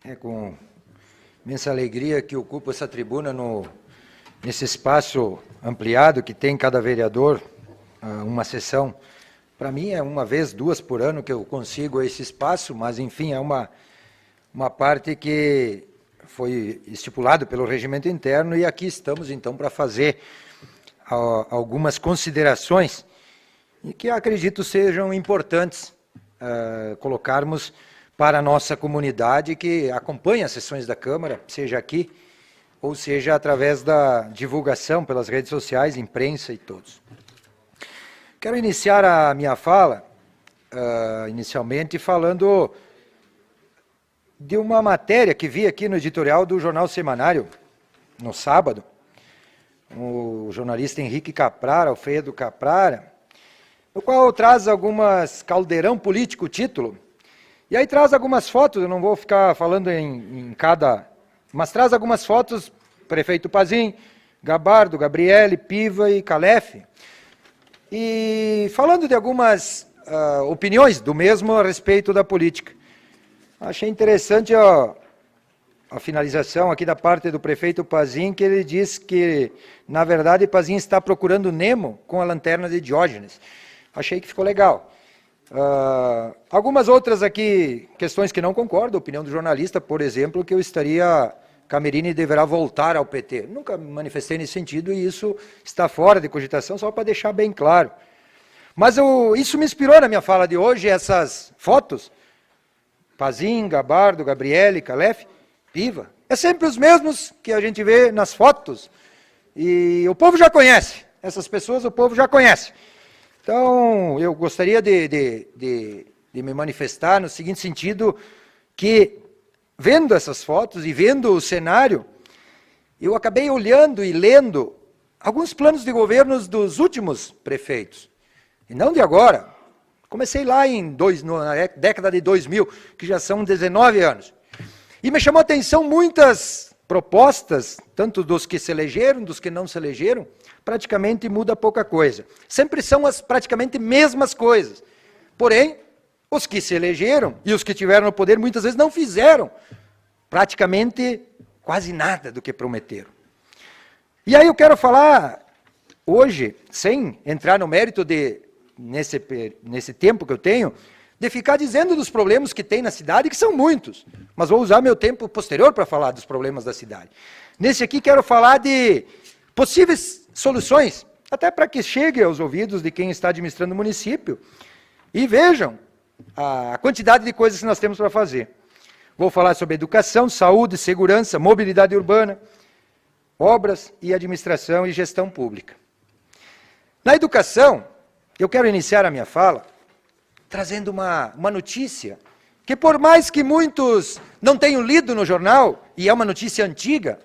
É com imensa alegria que ocupo essa tribuna nesse espaço ampliado que tem cada vereador, uma sessão. Para mim é uma vez, duas por ano que eu consigo esse espaço, mas enfim, é uma parte que foi estipulado pelo regimento interno e aqui estamos então para fazer algumas considerações e que acredito sejam importantes colocarmos para a nossa comunidade que acompanha as sessões da Câmara, seja aqui ou seja através da divulgação pelas redes sociais, imprensa e todos. Quero iniciar a minha fala, inicialmente, falando de uma matéria que vi aqui no editorial do Jornal Semanário, no sábado. O jornalista Henrique Caprara, Alfredo Caprara, no qual traz algumas caldeirão político, o título, e aí traz algumas fotos, eu não vou ficar falando em cada, mas traz algumas fotos, prefeito Pazim, Gabardo, Gabriele, Piva e Calef, e falando de algumas opiniões do mesmo a respeito da política. Achei interessante a finalização aqui da parte do prefeito Pazim, que ele diz que, na verdade, Pazim está procurando Nemo com a lanterna de Diógenes. Achei que ficou legal. Algumas outras aqui, questões que não concordo, a opinião do jornalista, por exemplo, que eu estaria, Camerini deverá voltar ao PT. Nunca me manifestei nesse sentido e isso está fora de cogitação, só para deixar bem claro. Mas isso me inspirou na minha fala de hoje, essas fotos, Pazim, Gabardo, Gabriele, Calef, Piva. É sempre os mesmos que a gente vê nas fotos e o povo já conhece, essas pessoas o povo já conhece. Então, eu gostaria de me manifestar no seguinte sentido, que, vendo essas fotos e vendo o cenário, eu acabei olhando e lendo alguns planos de governos dos últimos prefeitos, e não de agora. Comecei lá na década de 2000, que já são 19 anos. E me chamou a atenção muitas propostas, tanto dos que se elegeram, dos que não se elegeram, praticamente muda pouca coisa. Sempre são as praticamente mesmas coisas. Porém, os que se elegeram e os que tiveram no poder muitas vezes não fizeram praticamente quase nada do que prometeram. E aí eu quero falar hoje, sem entrar no mérito nesse tempo que eu tenho, de ficar dizendo dos problemas que tem na cidade, que são muitos, mas vou usar meu tempo posterior para falar dos problemas da cidade. Nesse aqui quero falar de possíveis soluções, até para que chegue aos ouvidos de quem está administrando o município e vejam a quantidade de coisas que nós temos para fazer. Vou falar sobre educação, saúde, segurança, mobilidade urbana, obras e administração e gestão pública. Na educação, eu quero iniciar a minha fala trazendo uma notícia que, por mais que muitos não tenham lido no jornal, e é uma notícia antiga,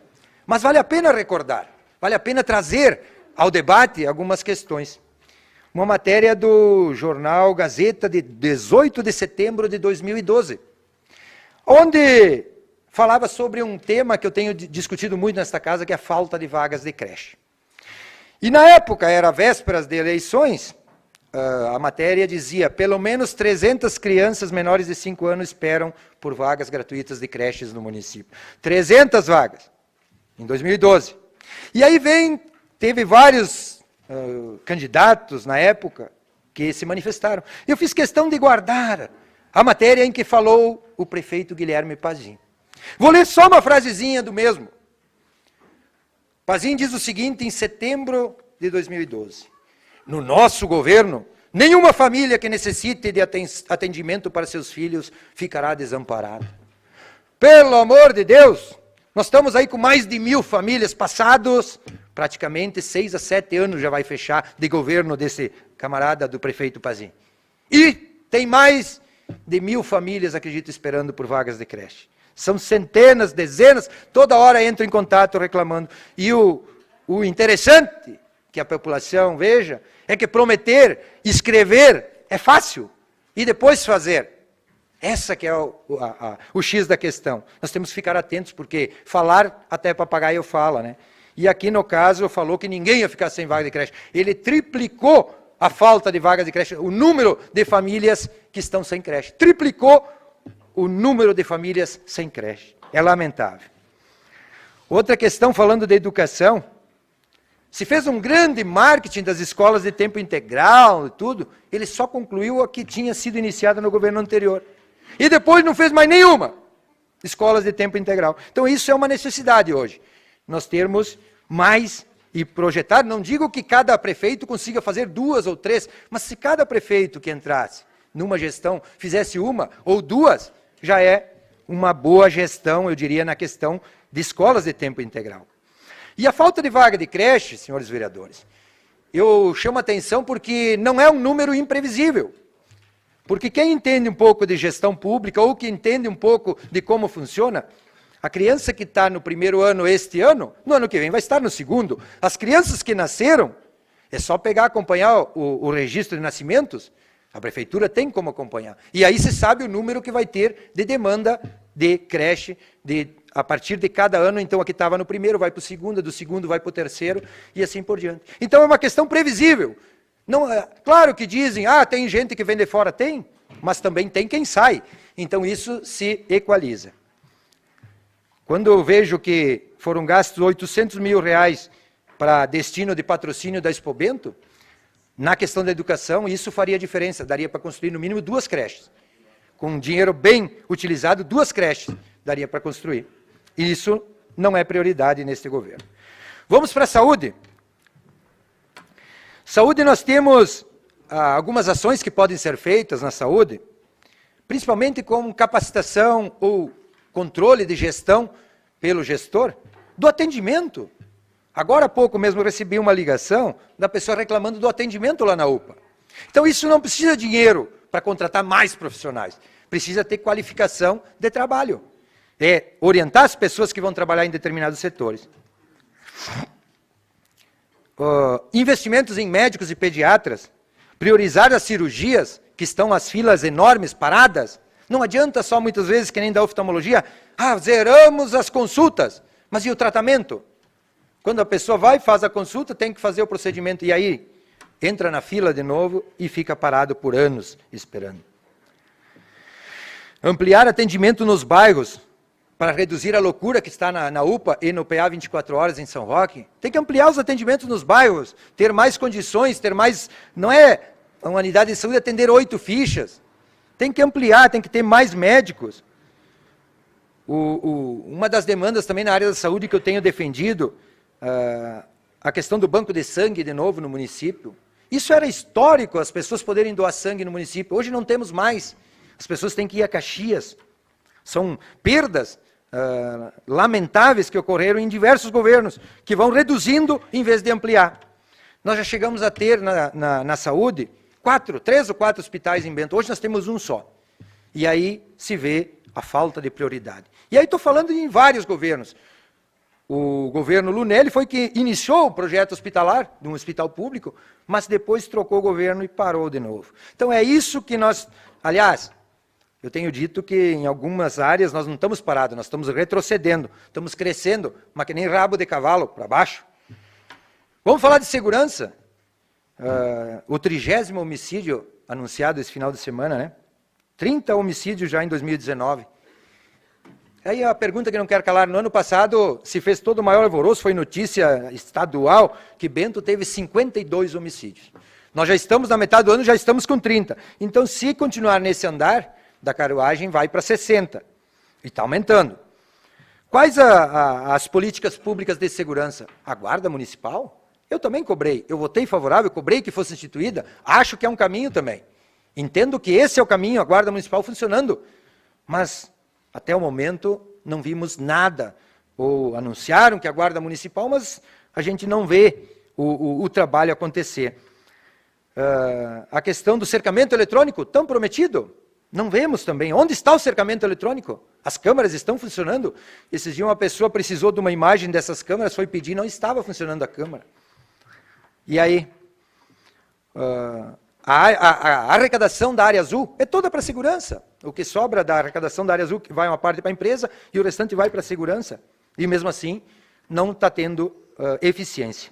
mas vale a pena recordar, vale a pena trazer ao debate algumas questões. Uma matéria do jornal Gazeta de 18 de setembro de 2012, onde falava sobre um tema que eu tenho discutido muito nesta casa, que é a falta de vagas de creche. E na época, era vésperas de eleições, a matéria dizia, pelo menos 300 crianças menores de 5 anos esperam por vagas gratuitas de creches no município. 300 vagas, em 2012. E aí teve vários candidatos na época que se manifestaram. Eu fiz questão de guardar a matéria em que falou o prefeito Guilherme Pazim. Vou ler só uma frasezinha do mesmo. Pazim diz o seguinte, em setembro de 2012. No nosso governo, nenhuma família que necessite de atendimento para seus filhos ficará desamparada. Pelo amor de Deus, nós estamos aí com mais de 1000 famílias passados, praticamente 6 a 7 anos já vai fechar de governo desse camarada do prefeito Pazim. E tem mais de 1000 famílias, acredito, esperando por vagas de creche. São centenas, dezenas, toda hora entro em contato reclamando. E o interessante que a população veja é que prometer, escrever é fácil e depois fazer. Essa que é o X da questão. Nós temos que ficar atentos porque falar até papagaio fala, né? E aqui no caso falou que ninguém ia ficar sem vaga de creche. Ele triplicou a falta de vagas de creche, o número de famílias que estão sem creche. Triplicou o número de famílias sem creche. É lamentável. Outra questão, falando de educação, se fez um grande marketing das escolas de tempo integral e tudo, ele só concluiu a que tinha sido iniciada no governo anterior. E depois não fez mais nenhuma escolas de tempo integral. Então isso é uma necessidade hoje. Nós termos mais e projetar, não digo que cada prefeito consiga fazer 2 ou 3, mas se cada prefeito que entrasse numa gestão fizesse 1 ou 2, já é uma boa gestão, eu diria, na questão de escolas de tempo integral. E a falta de vaga de creche, senhores vereadores, eu chamo a atenção porque não é um número imprevisível. Porque quem entende um pouco de gestão pública ou que entende um pouco de como funciona, a criança que está no primeiro ano este ano, no ano que vem vai estar no segundo. As crianças que nasceram, é só pegar, acompanhar o registro de nascimentos, a prefeitura tem como acompanhar. E aí você sabe o número que vai ter de demanda de creche, a partir de cada ano, então a que estava no primeiro vai para o segundo, do segundo vai para o terceiro, e assim por diante. Então é uma questão previsível. Não, claro que dizem, tem gente que vem de fora, tem, mas também tem quem sai. Então isso se equaliza. Quando eu vejo que foram gastos 800 mil reais para destino de patrocínio da Expo Bento, na questão da educação, isso faria diferença, daria para construir no mínimo 2 creches. Com dinheiro bem utilizado, 2 creches daria para construir. E isso não é prioridade neste governo. Vamos para a saúde. Saúde, nós temos algumas ações que podem ser feitas na saúde, principalmente com capacitação ou controle de gestão pelo gestor do atendimento. Agora há pouco mesmo eu recebi uma ligação da pessoa reclamando do atendimento lá na UPA. Então isso não precisa de dinheiro para contratar mais profissionais, precisa ter qualificação de trabalho. É orientar as pessoas que vão trabalhar em determinados setores. Investimentos em médicos e pediatras, priorizar as cirurgias, que estão as filas enormes, paradas. Não adianta só, muitas vezes, que nem da oftalmologia, zeramos as consultas, mas e o tratamento? Quando a pessoa vai, faz a consulta, tem que fazer o procedimento, e aí entra na fila de novo e fica parado por anos esperando. Ampliar atendimento nos bairros, para reduzir a loucura que está na UPA e no PA 24 horas em São Roque. Tem que ampliar os atendimentos nos bairros, ter mais condições, ter mais... Não é uma unidade de saúde atender 8 fichas. Tem que ampliar, tem que ter mais médicos. Uma das demandas também na área da saúde que eu tenho defendido, a questão do banco de sangue de novo no município. Isso era histórico, as pessoas poderem doar sangue no município. Hoje não temos mais. As pessoas têm que ir a Caxias. São perdas lamentáveis que ocorreram em diversos governos, que vão reduzindo em vez de ampliar. Nós já chegamos a ter na saúde 3 ou 4 hospitais em Bento. Hoje nós temos um só. E aí se vê a falta de prioridade. E aí estou falando em vários governos. O governo Lunelli foi que iniciou o projeto hospitalar, de um hospital público, mas depois trocou o governo e parou de novo. Então é isso que nós... Aliás, eu tenho dito que em algumas áreas nós não estamos parados, nós estamos retrocedendo, estamos crescendo, mas que nem rabo de cavalo, para baixo. Vamos falar de segurança. O 30º homicídio anunciado esse final de semana, né? 30 homicídios já em 2019. Aí a pergunta que não quero calar, no ano passado se fez todo o maior alvoroço, foi notícia estadual, que Bento teve 52 homicídios. Nós já estamos na metade do ano, já estamos com 30. Então, se continuar nesse andar, da carruagem vai para 60. E está aumentando. Quais as políticas públicas de segurança? A Guarda Municipal? Eu também cobrei. Eu votei favorável, cobrei que fosse instituída. Acho que é um caminho também. Entendo que esse é o caminho, a Guarda Municipal funcionando. Mas, até o momento, não vimos nada. Ou anunciaram que a Guarda Municipal, mas a gente não vê o trabalho acontecer. A questão do cercamento eletrônico, tão prometido? Não vemos também. Onde está o cercamento eletrônico? As câmeras estão funcionando? Esses dias uma pessoa precisou de uma imagem dessas câmeras, foi pedir, não estava funcionando a câmera. E aí? A arrecadação da área azul é toda para segurança. O que sobra da arrecadação da área azul, que vai uma parte para a empresa, e o restante vai para a segurança. E mesmo assim, não está tendo eficiência.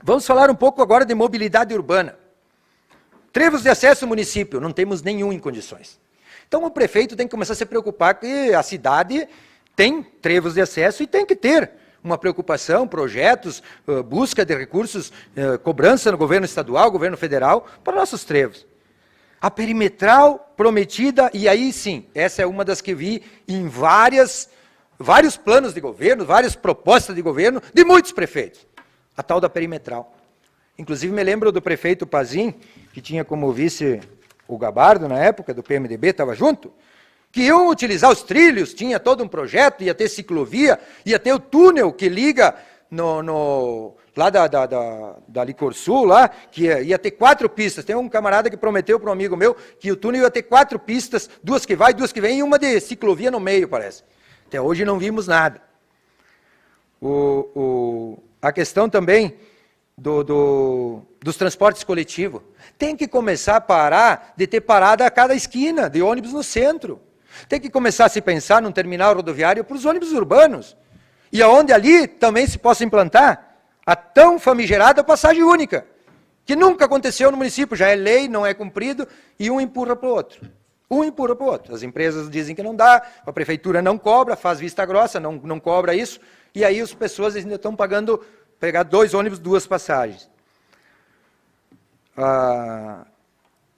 Vamos falar um pouco agora de mobilidade urbana. Trevos de acesso ao município, não temos nenhum em condições. Então o prefeito tem que começar a se preocupar que a cidade tem trevos de acesso e tem que ter uma preocupação, projetos, busca de recursos, cobrança no governo estadual, governo federal, para nossos trevos. A perimetral prometida, e aí sim, essa é uma das que vi em vários planos de governo, várias propostas de governo, de muitos prefeitos. A tal da perimetral. Inclusive me lembro do prefeito Pazin, que tinha como vice o Gabardo, na época, do PMDB, estava junto, que iam utilizar os trilhos, tinha todo um projeto, ia ter ciclovia, ia ter o túnel que liga lá da Licorsul, lá, que ia ter 4 pistas. Tem um camarada que prometeu para um amigo meu que o túnel ia ter 4 pistas, 2 que vai, 2 que vem, e uma de ciclovia no meio, parece. Até hoje não vimos nada. A questão também dos transportes coletivos. Tem que começar a parar de ter parada a cada esquina de ônibus no centro. Tem que começar a se pensar num terminal rodoviário para os ônibus urbanos. E aonde ali também se possa implantar a tão famigerada passagem única, que nunca aconteceu no município, já é lei, não é cumprido, e um empurra para o outro. Um empurra para o outro. As empresas dizem que não dá, a prefeitura não cobra, faz vista grossa, não cobra isso, e aí as pessoas ainda estão pagando, pegar 2 ônibus, 2 passagens.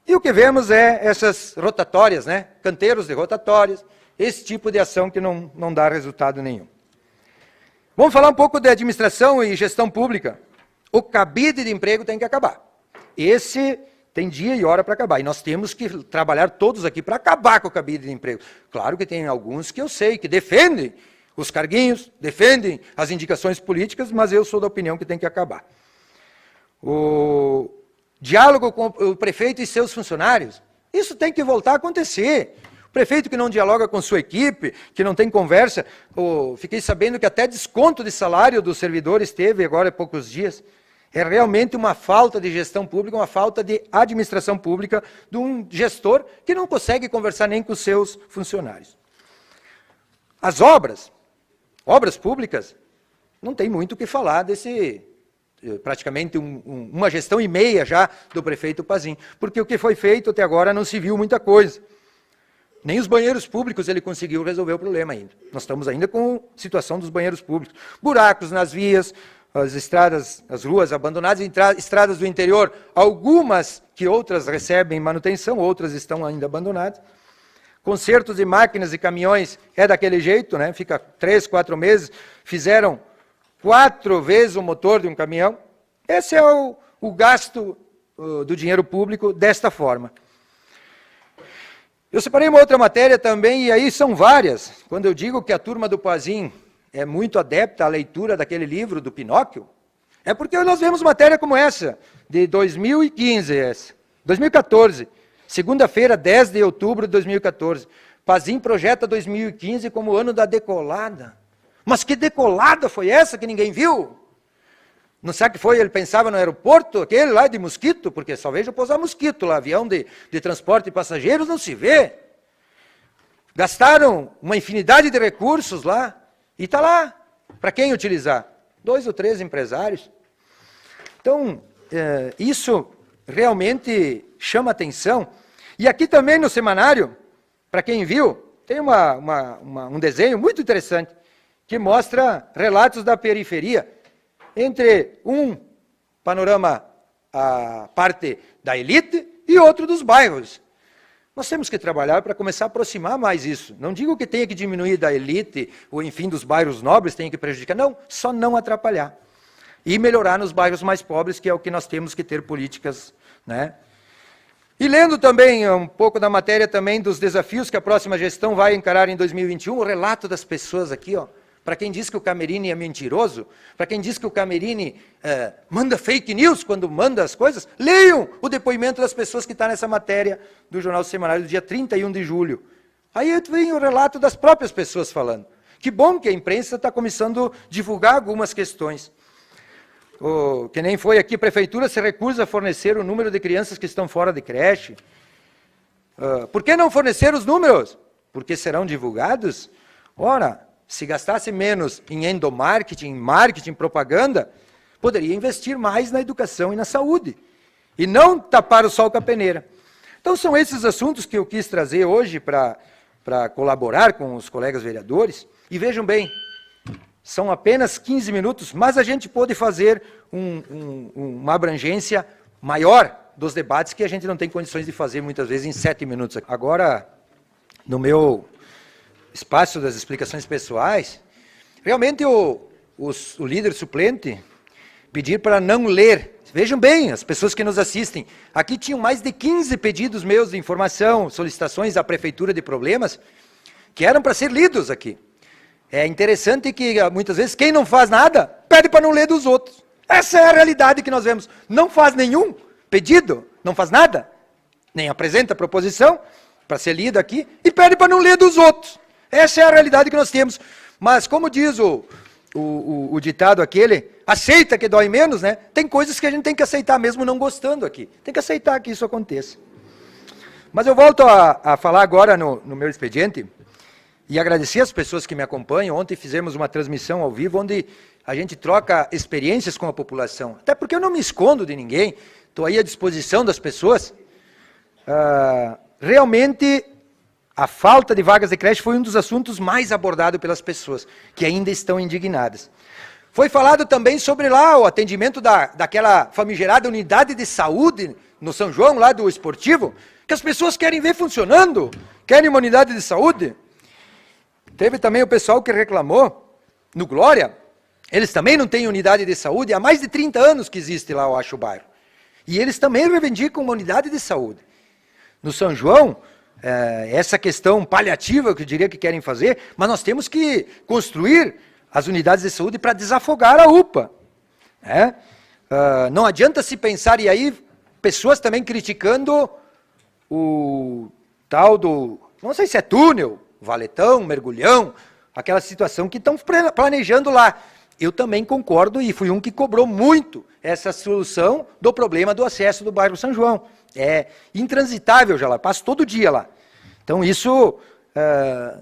E o que vemos é essas rotatórias, né? Canteiros de rotatórias, esse tipo de ação que não dá resultado nenhum. Vamos falar um pouco de administração e gestão pública. O cabide de emprego tem que acabar. Esse tem dia e hora para acabar. E nós temos que trabalhar todos aqui para acabar com o cabide de emprego. Claro que tem alguns que eu sei, que defendem os carguinhos, defendem as indicações políticas, mas eu sou da opinião que tem que acabar. O diálogo com o prefeito e seus funcionários, isso tem que voltar a acontecer. O prefeito que não dialoga com sua equipe, que não tem conversa, fiquei sabendo que até desconto de salário dos servidores teve agora há poucos dias. É realmente uma falta de gestão pública, uma falta de administração pública de um gestor que não consegue conversar nem com os seus funcionários. As obras públicas, não tem muito o que falar desse, praticamente uma gestão e meia já do prefeito Pazin, porque o que foi feito até agora não se viu muita coisa. Nem os banheiros públicos ele conseguiu resolver o problema ainda. Nós estamos ainda com a situação dos banheiros públicos. Buracos nas vias, as estradas, as ruas abandonadas, estradas do interior, algumas que outras recebem manutenção, outras estão ainda abandonadas. Consertos de máquinas e caminhões é daquele jeito, né? Fica 3, 4 meses, fizeram 4 vezes o motor de um caminhão. Esse é o gasto do dinheiro público desta forma. Eu separei uma outra matéria também, e aí são várias. Quando eu digo que a turma do Pazin é muito adepta à leitura daquele livro do Pinóquio, é porque nós vemos matéria como essa, de 2014, segunda-feira, 10 de outubro de 2014. Pazin projeta 2015 como o ano da decolada. Mas que decolada foi essa que ninguém viu? Não sabe o que foi? Ele pensava no aeroporto, aquele lá de Mosquito, porque só vejo pousar Mosquito lá, avião de transporte de passageiros não se vê. Gastaram uma infinidade de recursos lá, e está lá. Para quem utilizar? 2 ou 3 empresários. Então, isso realmente chama atenção. E aqui também no semanário, para quem viu, tem um desenho muito interessante, que mostra relatos da periferia, entre um panorama, a parte da elite, e outro dos bairros. Nós temos que trabalhar para começar a aproximar mais isso. Não digo que tenha que diminuir da elite, ou enfim, dos bairros nobres, tenha que prejudicar. Não, só não atrapalhar. E melhorar nos bairros mais pobres, que é o que nós temos que ter políticas, né? E lendo também um pouco da matéria também dos desafios que a próxima gestão vai encarar em 2021, o relato das pessoas aqui, ó. Para quem diz que o Camerini é mentiroso, para quem diz que o Camerini manda fake news quando manda as coisas, leiam o depoimento das pessoas que está nessa matéria do Jornal Semanário do dia 31 de julho. Aí vem o relato das próprias pessoas falando. Que bom que a imprensa está começando a divulgar algumas questões. Que nem foi aqui, a prefeitura se recusa a fornecer o número de crianças que estão fora de creche. Por que não fornecer os números? Porque serão divulgados? Ora, se gastasse menos em endomarketing, marketing, propaganda, poderia investir mais na educação e na saúde. E não tapar o sol com a peneira. Então, são esses assuntos que eu quis trazer hoje para colaborar com os colegas vereadores. E vejam bem, são apenas 15 minutos, mas a gente pode fazer uma abrangência maior dos debates que a gente não tem condições de fazer, muitas vezes, em 7 minutos. Agora, no meu espaço das explicações pessoais, realmente o líder suplente pedir para não ler. Vejam bem, as pessoas que nos assistem, aqui tinham mais de 15 pedidos meus de informação, solicitações à prefeitura de problemas, que eram para ser lidos aqui. É interessante que, muitas vezes, quem não faz nada, pede para não ler dos outros. Essa é a realidade que nós vemos. Não faz nenhum pedido, não faz nada, nem apresenta a proposição para ser lida aqui, e pede para não ler dos outros. Essa é a realidade que nós temos. Mas, como diz o ditado aquele, aceita que dói menos, né? Tem coisas que a gente tem que aceitar mesmo não gostando aqui. Tem que aceitar que isso aconteça. Mas eu volto a falar agora no meu expediente e agradecer as pessoas que me acompanham. Ontem fizemos uma transmissão ao vivo onde a gente troca experiências com a população. Até porque eu não me escondo de ninguém, estou aí à disposição das pessoas. Realmente, a falta de vagas de creche foi um dos assuntos mais abordados pelas pessoas, que ainda estão indignadas. Foi falado também sobre lá o atendimento daquela famigerada unidade de saúde no São João, lá do esportivo, que as pessoas querem ver funcionando, querem uma unidade de saúde. Teve também o pessoal que reclamou, no Glória, eles também não têm unidade de saúde, há mais de 30 anos que existe lá, eu acho, o bairro. E eles também reivindicam uma unidade de saúde. No São João, essa questão paliativa, que eu diria que querem fazer, mas nós temos que construir as unidades de saúde para desafogar a UPA. Né? Não adianta se pensar, e aí pessoas também criticando o tal do, não sei se é túnel, valetão, mergulhão, aquela situação que estão planejando lá. Eu também concordo e fui um que cobrou muito essa solução do problema do acesso do bairro São João. É intransitável já lá, passo todo dia lá. Então isso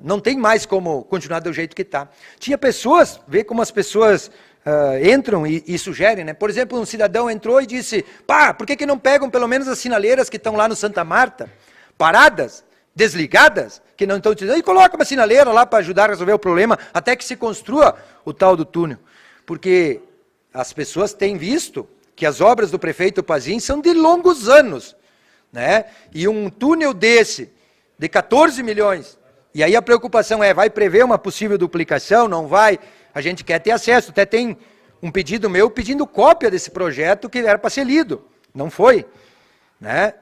não tem mais como continuar do jeito que está. Tinha pessoas, vê como as pessoas entram e sugerem, né? Por exemplo, um cidadão entrou e disse, pá, por que não pegam pelo menos as sinaleiras que estão lá no Santa Marta, paradas, desligadas, que não estão utilizando, e coloca uma sinaleira lá para ajudar a resolver o problema, até que se construa o tal do túnel. Porque as pessoas têm visto que as obras do prefeito Pazin são de longos anos, né? E um túnel desse, de 14 milhões, e aí a preocupação vai prever uma possível duplicação, não vai? A gente quer ter acesso, até tem um pedido meu pedindo cópia desse projeto que era para ser lido, não foi, né?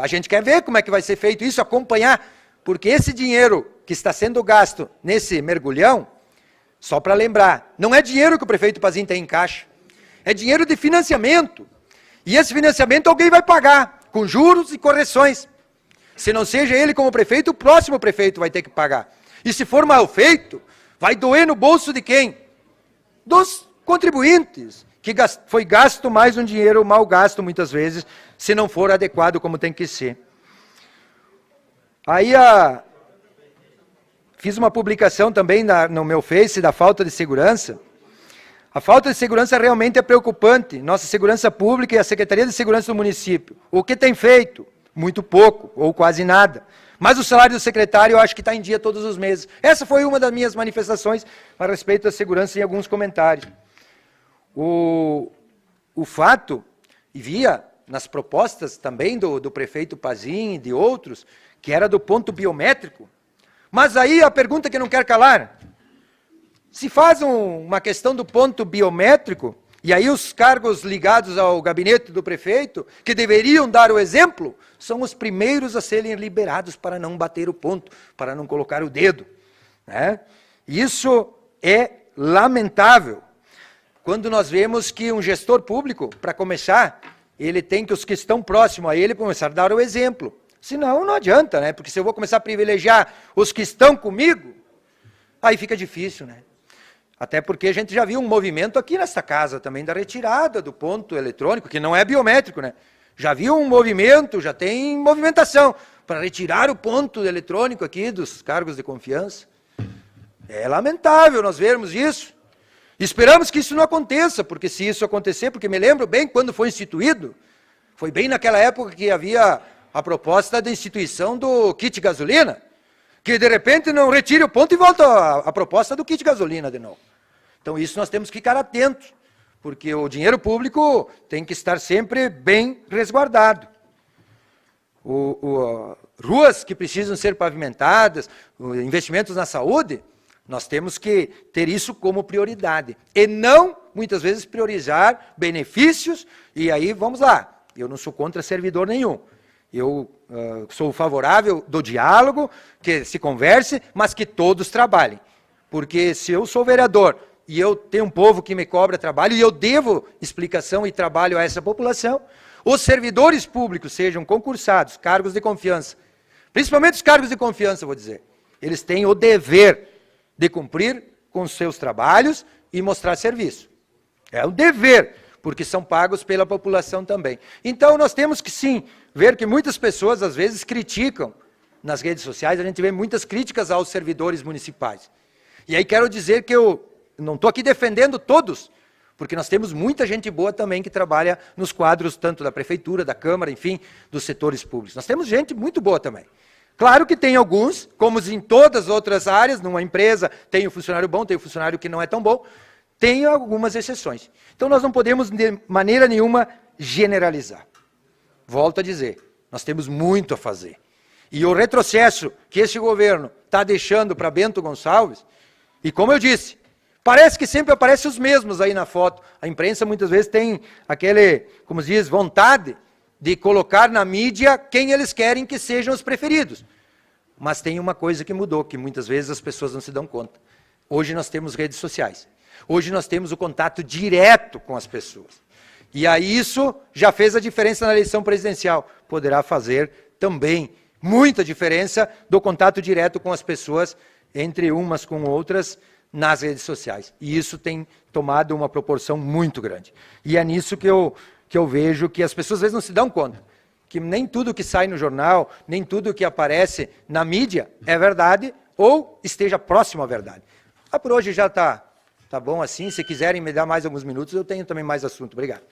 A gente quer ver como é que vai ser feito isso, acompanhar, porque esse dinheiro que está sendo gasto nesse mergulhão, só para lembrar, não é dinheiro que o prefeito Pazin tem em caixa, é dinheiro de financiamento, e esse financiamento alguém vai pagar, com juros e correções. Se não seja ele como prefeito, o próximo prefeito vai ter que pagar. E se for mal feito, vai doer no bolso de quem? Dos contribuintes, que foi gasto mais um dinheiro mal gasto muitas vezes, se não for adequado como tem que ser. Aí fiz uma publicação também no meu Face da falta de segurança. A falta de segurança realmente é preocupante. Nossa segurança pública e a Secretaria de Segurança do município. O que tem feito? Muito pouco, ou quase nada. Mas o salário do secretário eu acho que está em dia todos os meses. Essa foi uma das minhas manifestações a respeito da segurança em alguns comentários. O fato, e via nas propostas também do prefeito Pazin e de outros, que era do ponto biométrico. Mas aí a pergunta que não quer calar, se faz uma questão do ponto biométrico, e aí os cargos ligados ao gabinete do prefeito, que deveriam dar o exemplo, são os primeiros a serem liberados para não bater o ponto, para não colocar o dedo. Né? Isso é lamentável. Quando nós vemos que um gestor público, para começar, ele tem que os que estão próximos a ele começar a dar o exemplo. Senão não adianta, né? Porque se eu vou começar a privilegiar os que estão comigo, aí fica difícil, né? Até porque a gente já viu um movimento aqui nesta casa também da retirada do ponto eletrônico, que não é biométrico, né? Já viu um movimento, já tem movimentação para retirar o ponto eletrônico aqui dos cargos de confiança. É lamentável nós vermos isso. Esperamos que isso não aconteça, porque se isso acontecer, porque me lembro bem quando foi instituído, foi bem naquela época que havia a proposta da instituição do kit gasolina, que de repente não retire o ponto e volta a proposta do kit gasolina de novo. Então isso nós temos que ficar atentos, porque o dinheiro público tem que estar sempre bem resguardado. Ruas que precisam ser pavimentadas, investimentos na saúde, nós temos que ter isso como prioridade. E não, muitas vezes, priorizar benefícios, e aí, vamos lá, eu não sou contra servidor nenhum. Eu sou favorável do diálogo, que se converse, mas que todos trabalhem. Porque se eu sou vereador e eu tenho um povo que me cobra trabalho, e eu devo explicação e trabalho a essa população, os servidores públicos, sejam concursados, cargos de confiança, principalmente os cargos de confiança, vou dizer, eles têm o dever de cumprir com os seus trabalhos e mostrar serviço. É o dever, porque são pagos pela população também. Então, nós temos que, sim, ver que muitas pessoas, às vezes, criticam nas redes sociais, a gente vê muitas críticas aos servidores municipais. E aí quero dizer que eu não estou aqui defendendo todos, porque nós temos muita gente boa também que trabalha nos quadros, tanto da prefeitura, da Câmara, enfim, dos setores públicos. Nós temos gente muito boa também. Claro que tem alguns, como em todas as outras áreas, numa empresa tem o funcionário bom, tem o funcionário que não é tão bom, tem algumas exceções. Então nós não podemos de maneira nenhuma generalizar. Volto a dizer, nós temos muito a fazer. E o retrocesso que esse governo está deixando para Bento Gonçalves, e como eu disse, parece que sempre aparecem os mesmos aí na foto. A imprensa muitas vezes tem aquele, como se diz, vontade de colocar na mídia quem eles querem que sejam os preferidos. Mas tem uma coisa que mudou, que muitas vezes as pessoas não se dão conta. Hoje nós temos redes sociais. Hoje nós temos o contato direto com as pessoas. E aí isso já fez a diferença na eleição presidencial. Poderá fazer também muita diferença do contato direto com as pessoas, entre umas com outras, nas redes sociais. E isso tem tomado uma proporção muito grande. E é nisso que eu vejo que as pessoas às vezes não se dão conta. Que nem tudo que sai no jornal, nem tudo que aparece na mídia é verdade ou esteja próximo à verdade. Por hoje já está bom assim. Se quiserem me dar mais alguns minutos, eu tenho também mais assunto. Obrigado.